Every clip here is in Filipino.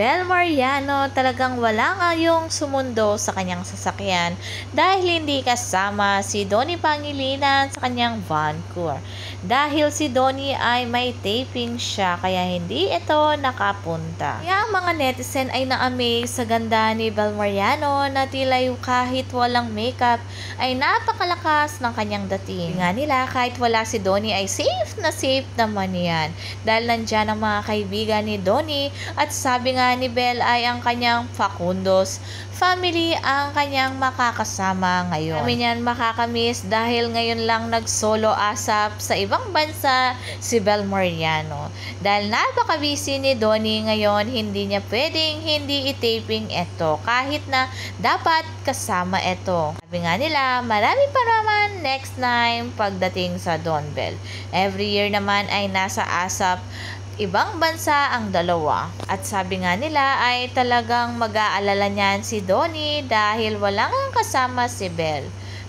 Bel Mariano talagang wala nga yung sumundo sa kanyang sasakyan dahil hindi kasama si Donnie Pangilinan sa kanyang Vancour. Dahil si Donnie ay may taping siya kaya hindi ito nakapunta. Kaya ang mga netizen ay na-amaze sa ganda ni Bel Mariano na tila kahit walang makeup ay napakalakas ng kanyang dating. Nga nila kahit wala si Donnie ay safe naman yan dahil nandyan ang mga kaibigan ni Donnie at sabi nga ni Bel ay ang kanyang Facundos family ang kanyang makakasama ngayon. Kami niyan makakamiss dahil ngayon lang nag-solo asap sa ibang bansa si Bel Mariano. Dahil napaka-busy ni Donnie ngayon, hindi niya pwedeng hindi i-taping ito kahit na dapat kasama ito. Sabi nga nila, marami pa naman next time pagdating sa Don Bel. Every year naman ay nasa asap ibang bansa ang dalawa. At sabi nga nila ay talagang mag-aalala niyan si Donnie dahil walang kasama si Bel.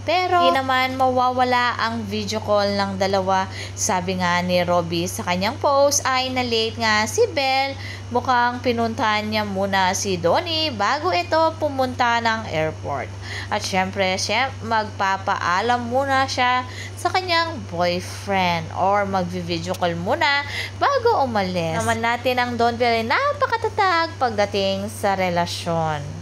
Pero hindi naman mawawala ang video call ng dalawa. Sabi nga ni Robby sa kanyang post ay na-late nga si Bel. Mukhang pinuntahan niya muna si Donnie bago ito pumunta ng airport. At syempre, magpapaalam muna siya sa kanyang boyfriend or mag-video call muna bago umalis. Naman natin ang Don Bel ay napakatatag pagdating sa relasyon.